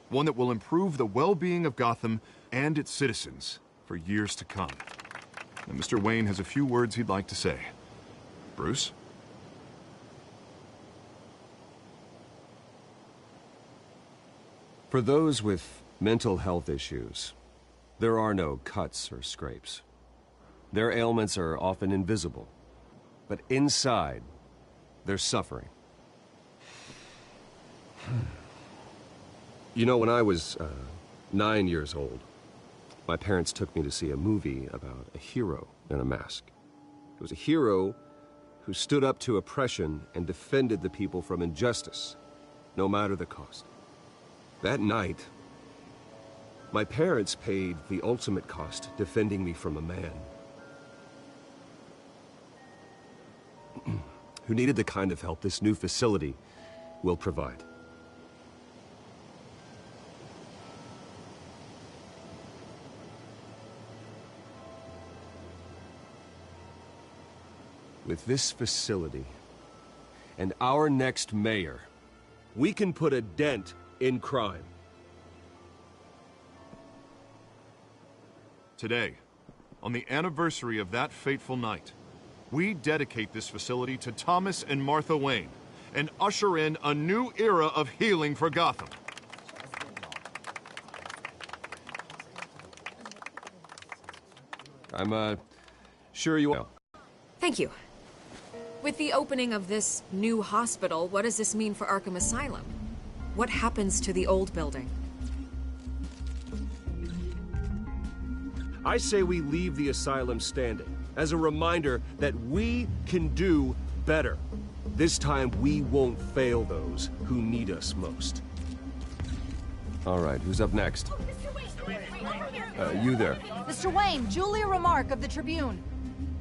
One that will improve the well-being of Gotham and its citizens for years to come. And Mr. Wayne has a few words he'd like to say. Bruce? For those with mental health issues, there are no cuts or scrapes. Their ailments are often invisible, but inside, they're suffering. You know, when I was 9 years old, my parents took me to see a movie about a hero in a mask. It was a hero who stood up to oppression and defended the people from injustice, no matter the cost. That night, my parents paid the ultimate cost defending me from a man who needed the kind of help this new facility will provide. With this facility and our next mayor, we can put a dent in crime. Today, on the anniversary of that fateful night, we dedicate this facility to Thomas and Martha Wayne and usher in a new era of healing for Gotham. I'm, sure you will. Thank you. With the opening of this new hospital, what does this mean for Arkham Asylum? What happens to the old building? I say we leave the asylum standing. as a reminder that we can do better. This time, we won't fail those who need us most. All right, who's up next? You there. Mr. Wayne, Julia Remark of the Tribune.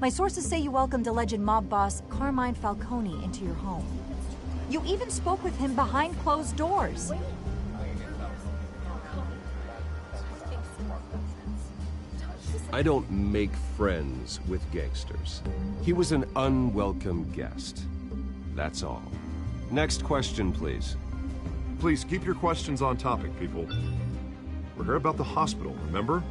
My sources say you welcomed alleged mob boss Carmine Falcone into your home. You even spoke with him behind closed doors. I don't make friends with gangsters. He was an unwelcome guest. That's all. Next question, please. Please keep your questions on topic, people. We're here about the hospital, remember?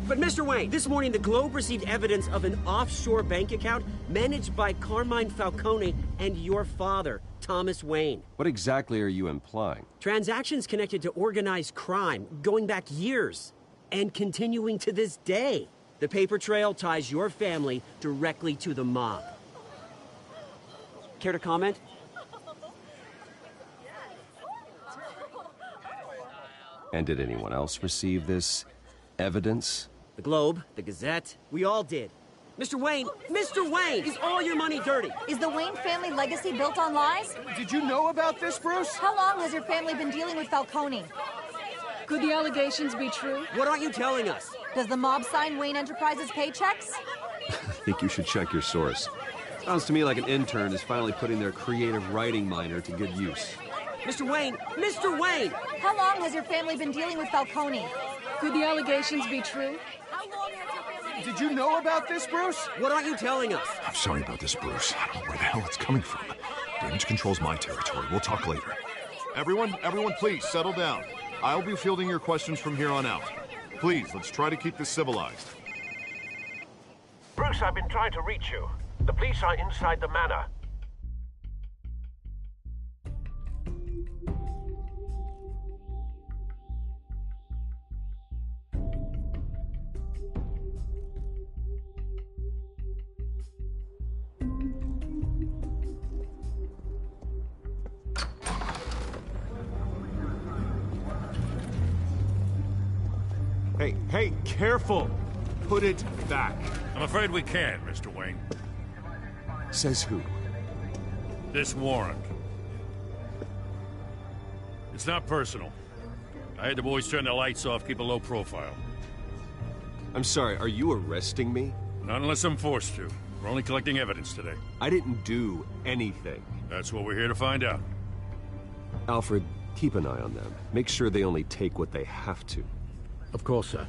But Mr. Wayne, this morning the Globe received evidence of an offshore bank account managed by Carmine Falcone and your father, Thomas Wayne. What exactly are you implying? Transactions connected to organized crime, going back years, and continuing to this day. The paper trail ties your family directly to the mob. Care to comment? And did anyone else receive this evidence? The Globe, the Gazette, we all did. Mr. Wayne, is all your money dirty? Is the Wayne family legacy built on lies? Did you know about this, Bruce? How long has your family been dealing with Falcone? Could the allegations be true? What aren't you telling us? Does the mob sign Wayne Enterprises paychecks? I think you should check your source. Sounds to me like an intern is finally putting their creative writing minor to good use. Mr. Wayne! How long has your family been dealing with Falcone? Could the allegations be true? Did you know about this, Bruce? What aren't you telling us? I'm sorry about this, Bruce. I don't know where the hell it's coming from. Damage control's my territory. We'll talk later. Everyone, please, settle down. I'll be fielding your questions from here on out. Please, let's try to keep this civilized. Bruce, I've been trying to reach you. The police are inside the manor. Hey, careful! Put it back. I'm afraid we can't, Mr. Wayne. Says who? This warrant. It's not personal. I had the boys turn the lights off, keep a low profile. I'm sorry, are you arresting me? Not unless I'm forced to. We're only collecting evidence today. I didn't do anything. That's what we're here to find out. Alfred, keep an eye on them. Make sure they only take what they have to. Of course, sir.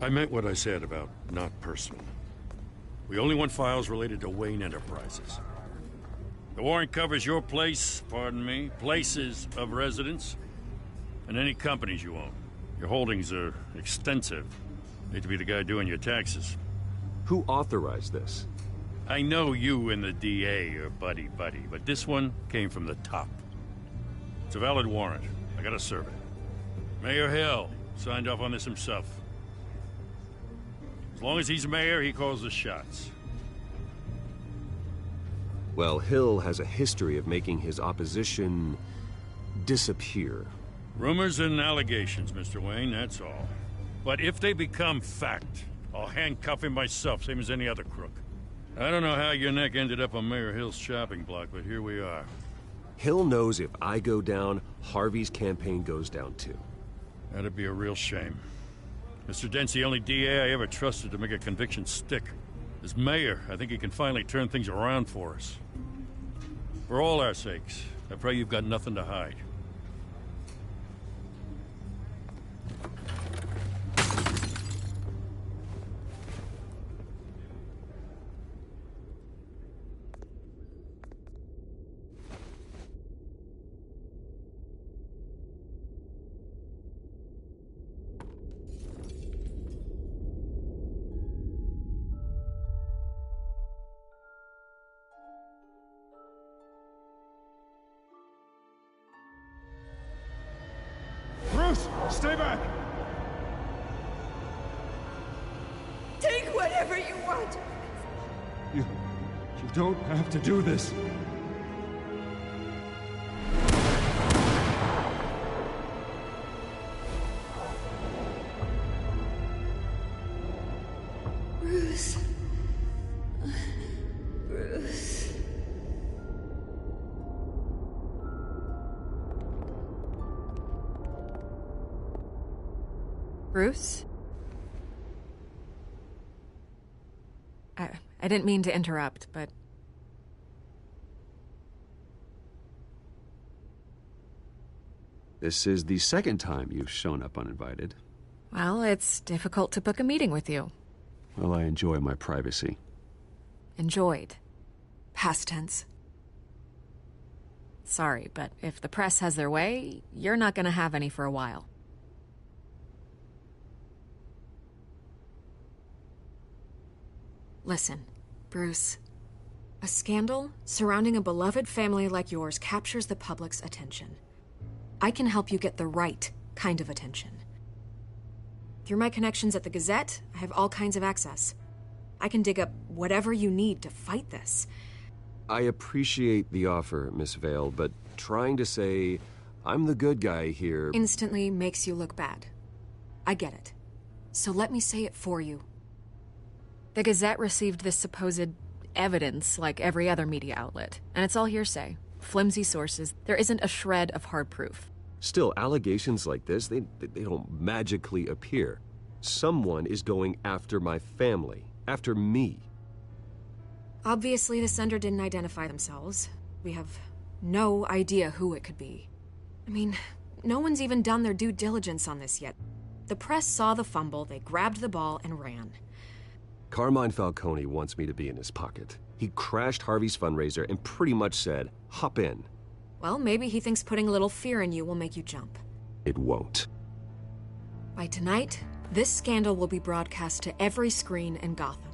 I meant what I said about not personal. We only want files related to Wayne Enterprises. The warrant covers your place, pardon me, places of residence, and any companies you own. Your holdings are extensive. Hate to be the guy doing your taxes. Who authorized this? I know you and the DA are buddy-buddy, but this one came from the top. It's a valid warrant. I gotta serve it. Mayor Hill signed off on this himself. As long as he's mayor, he calls the shots. Well, Hill has a history of making his opposition disappear. Rumors and allegations, Mr. Wayne, that's all. But if they become fact, I'll handcuff him myself, same as any other crook. I don't know how your neck ended up on Mayor Hill's chopping block, but here we are. Hill knows if I go down, Harvey's campaign goes down too. That'd be a real shame. Mr. Dent's the only DA I ever trusted to make a conviction stick. As mayor, I think he can finally turn things around for us. For all our sakes, I pray you've got nothing to hide. Bruce, stay back! Take whatever you want. You don't have to do this. Bruce? I didn't mean to interrupt, but... This is the second time you've shown up uninvited. Well, it's difficult to book a meeting with you. Well, I enjoy my privacy. Enjoyed. Past tense. Sorry, but if the press has their way, you're not gonna have any for a while. Listen, Bruce. A scandal surrounding a beloved family like yours captures the public's attention. I can help you get the right kind of attention. Through my connections at the Gazette, I have all kinds of access. I can dig up whatever you need to fight this. I appreciate the offer, Miss Vale, but trying to say I'm the good guy here... Instantly makes you look bad. I get it. So let me say it for you. The Gazette received this supposed evidence like every other media outlet, and it's all hearsay. Flimsy sources. There isn't a shred of hard proof. Still, allegations like this, they don't magically appear. Someone is going after my family, after me. Obviously, the sender didn't identify themselves. We have no idea who it could be. I mean, no one's even done their due diligence on this yet. The press saw the fumble, they grabbed the ball and ran. Carmine Falcone wants me to be in his pocket. He crashed Harvey's fundraiser and pretty much said, hop in. Well, maybe he thinks putting a little fear in you will make you jump. It won't. By tonight, this scandal will be broadcast to every screen in Gotham.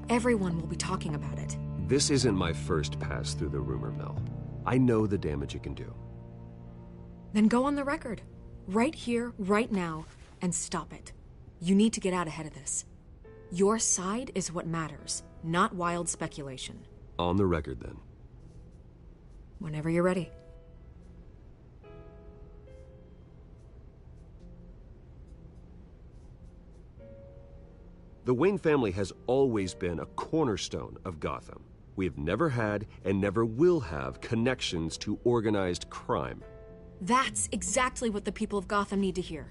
Everyone will be talking about it. This isn't my first pass through the rumor mill. I know the damage it can do. Then go on the record. Right here, right now, and stop it. You need to get out ahead of this. Your side is what matters, not wild speculation. On the record, then. Whenever you're ready. The Wayne family has always been a cornerstone of Gotham. We have never had and never will have connections to organized crime. That's exactly what the people of Gotham need to hear.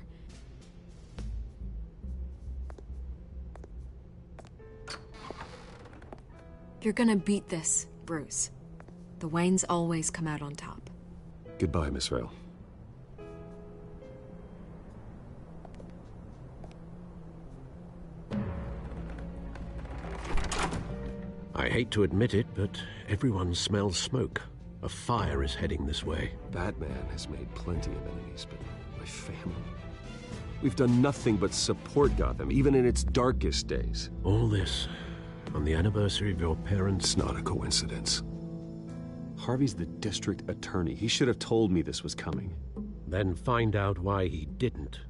You're gonna beat this, Bruce. The Waynes always come out on top. Goodbye, Miss Vale. I hate to admit it, but everyone smells smoke. A fire is heading this way. Batman has made plenty of enemies, but my family... We've done nothing but support Gotham, even in its darkest days. All this on the anniversary of your parents'... It's not a coincidence. Harvey's the district attorney. He should have told me this was coming. Then find out why he didn't.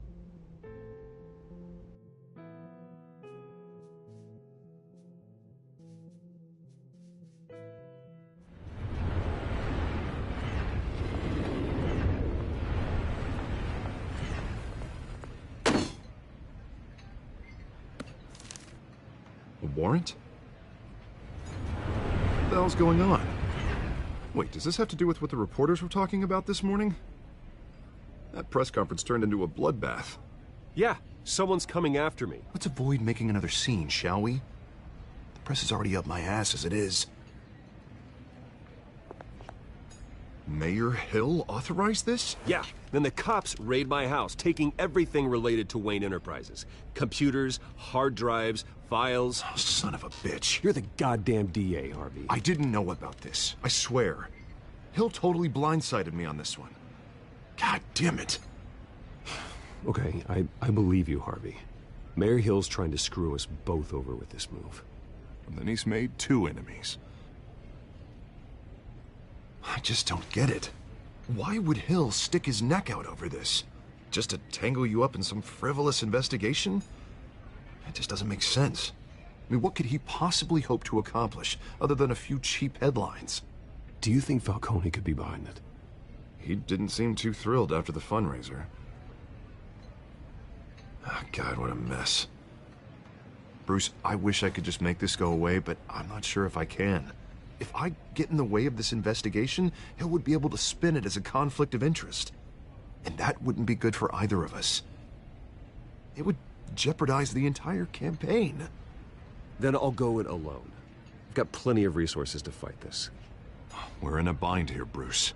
A warrant? What the hell's going on? Wait, does this have to do with what the reporters were talking about this morning? That press conference turned into a bloodbath. Yeah, someone's coming after me. Let's avoid making another scene, shall we? The press is already up my ass as it is. Mayor Hill authorized this? Yeah, then the cops raid my house, taking everything related to Wayne Enterprises. Computers, hard drives, files. Oh, son of a bitch. You're the goddamn DA, Harvey. I didn't know about this. I swear. Hill totally blindsided me on this one. God damn it. Okay, I believe you, Harvey. Mayor Hill's trying to screw us both over with this move. And then he's made two enemies. I just don't get it. Why would Hill stick his neck out over this? Just to tangle you up in some frivolous investigation? It just doesn't make sense. I mean, what could he possibly hope to accomplish other than a few cheap headlines? Do you think Falcone could be behind it? He didn't seem too thrilled after the fundraiser. Oh, God, what a mess. Bruce, I wish I could just make this go away, but I'm not sure if I can. If I get in the way of this investigation, Hill would be able to spin it as a conflict of interest. And that wouldn't be good for either of us. It would jeopardize the entire campaign. Then I'll go it alone. I've got plenty of resources to fight this. We're in a bind here, Bruce.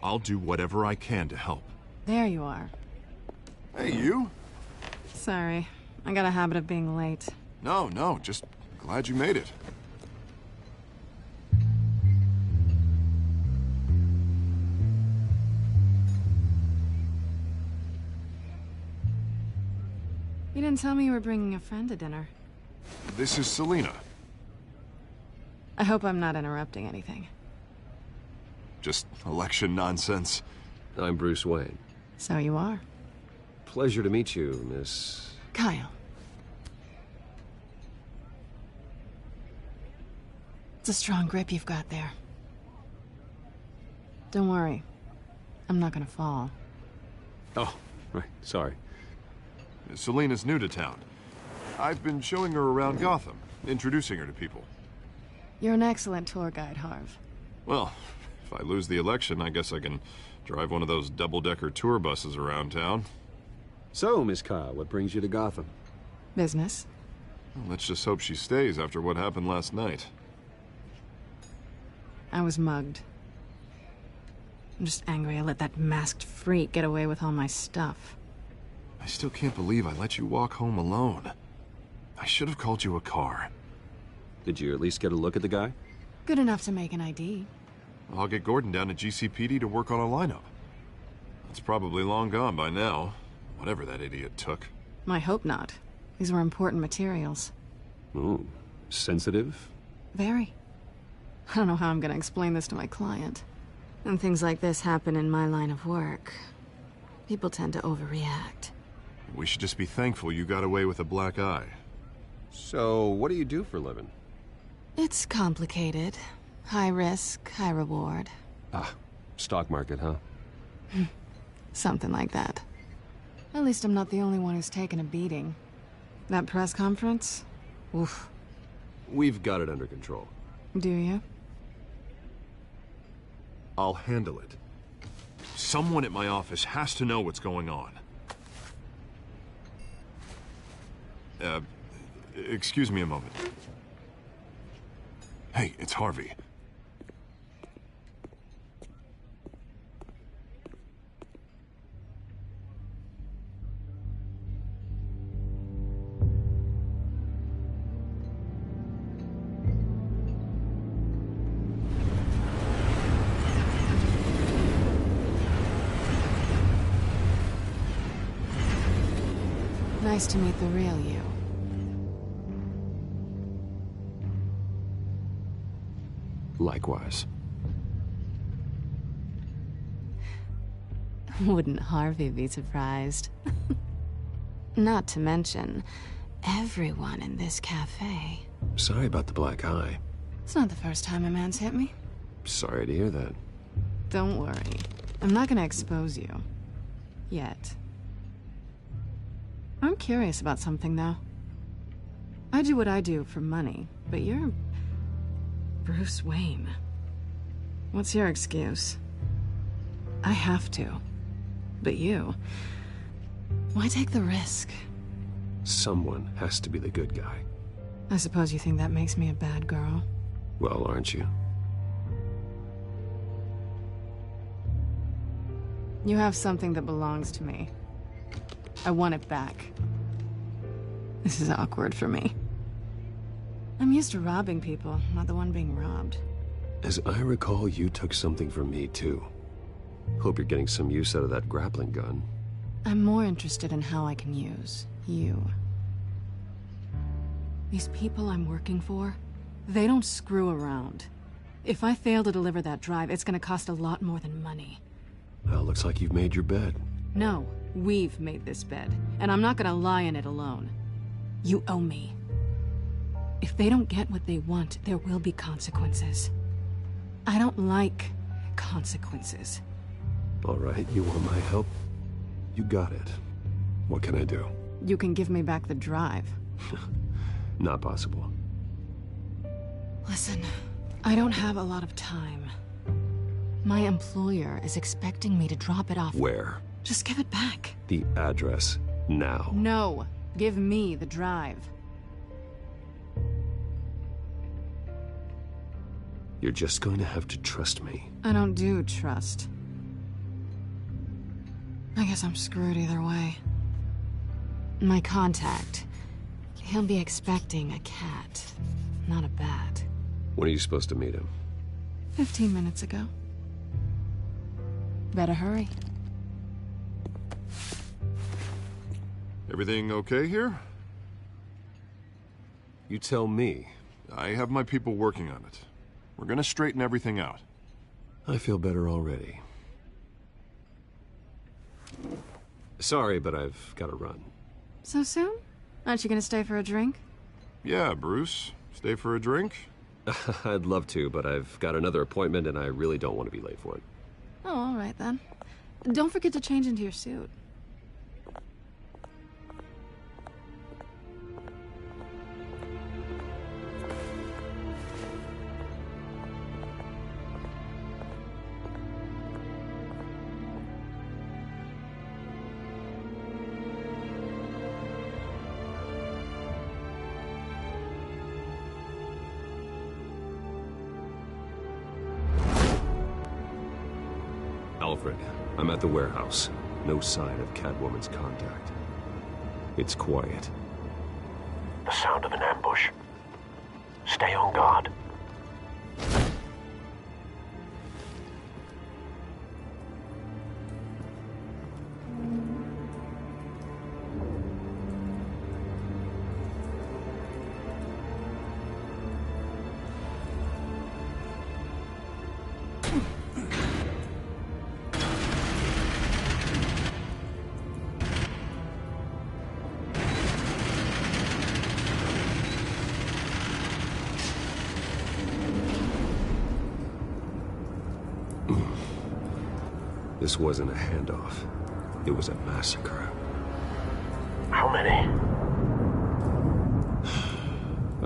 I'll do whatever I can to help. There you are. Hey, you? Sorry. I got a habit of being late. No, just glad you made it. You didn't tell me you were bringing a friend to dinner. This is Selina. I hope I'm not interrupting anything. Just election nonsense. I'm Bruce Wayne. So you are. Pleasure to meet you, Miss... Kyle. It's a strong grip you've got there. Don't worry. I'm not gonna fall. Oh, right. Sorry. Selina's new to town. I've been showing her around Gotham, introducing her to people. You're an excellent tour guide, Harv. Well, if I lose the election, I guess I can drive one of those double-decker tour buses around town. So, Miss Kyle, what brings you to Gotham? Business. Well, let's just hope she stays after what happened last night. I was mugged. I'm just angry I let that masked freak get away with all my stuff. I still can't believe I let you walk home alone. I should have called you a car. Did you at least get a look at the guy? Good enough to make an ID. I'll get Gordon down to GCPD to work on a lineup. It's probably long gone by now, whatever that idiot took. I hope not. These were important materials. Ooh, sensitive? Very. I don't know how I'm gonna explain this to my client. And things like this happen in my line of work. People tend to overreact. We should just be thankful you got away with a black eye. So, what do you do for a living? It's complicated. High risk, high reward. Ah, stock market, huh? Something like that. At least I'm not the only one who's taken a beating. That press conference? Oof. We've got it under control. Do you? I'll handle it. Someone at my office has to know what's going on. Excuse me a moment. Hey, it's Harvey. Nice to meet the real you. Likewise. Wouldn't Harvey be surprised? Not to mention, everyone in this cafe. Sorry about the black eye. It's not the first time a man's hit me. Sorry to hear that. Don't worry. I'm not gonna expose you. Yet. I'm curious about something, though. I do what I do for money, but you're... Bruce Wayne. What's your excuse? I have to. But you... Why take the risk? Someone has to be the good guy. I suppose you think that makes me a bad girl. Well, aren't you? You have something that belongs to me. I want it back. This is awkward for me. I'm used to robbing people, not the one being robbed. As I recall, you took something from me, too. Hope you're getting some use out of that grappling gun. I'm more interested in how I can use you. These people I'm working for, they don't screw around. If I fail to deliver that drive, it's gonna cost a lot more than money. Well, looks like you've made your bed. No, we've made this bed, and I'm not gonna lie in it alone. You owe me. If they don't get what they want, there will be consequences. I don't like consequences. All right, you want my help? You got it. What can I do? You can give me back the drive. Not possible. Listen, I don't have a lot of time. My employer is expecting me to drop it off. Where? Just give it back. The address now. No. Give me the drive. You're just going to have to trust me. I don't do trust. I guess I'm screwed either way. My contact. He'll be expecting a cat, not a bat. When are you supposed to meet him? 15 minutes ago. Better hurry. Everything okay here? You tell me. I have my people working on it. We're gonna straighten everything out. I feel better already. Sorry, but I've got to run. So soon? Aren't you gonna stay for a drink? Yeah, Bruce. Stay for a drink? I'd love to, but I've got another appointment and I really don't want to be late for it. Oh, all right then. Don't forget to change into your suit. Alfred, I'm at the warehouse. No sign of Catwoman's contact. It's quiet. The sound of an ambush. Stay on guard. This wasn't a handoff. It was a massacre. How many?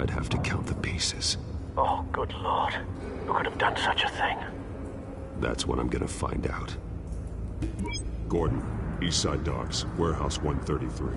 I'd have to count the pieces. Oh, good Lord. Who could have done such a thing? That's what I'm gonna find out. Gordon, Eastside Docks, Warehouse 133.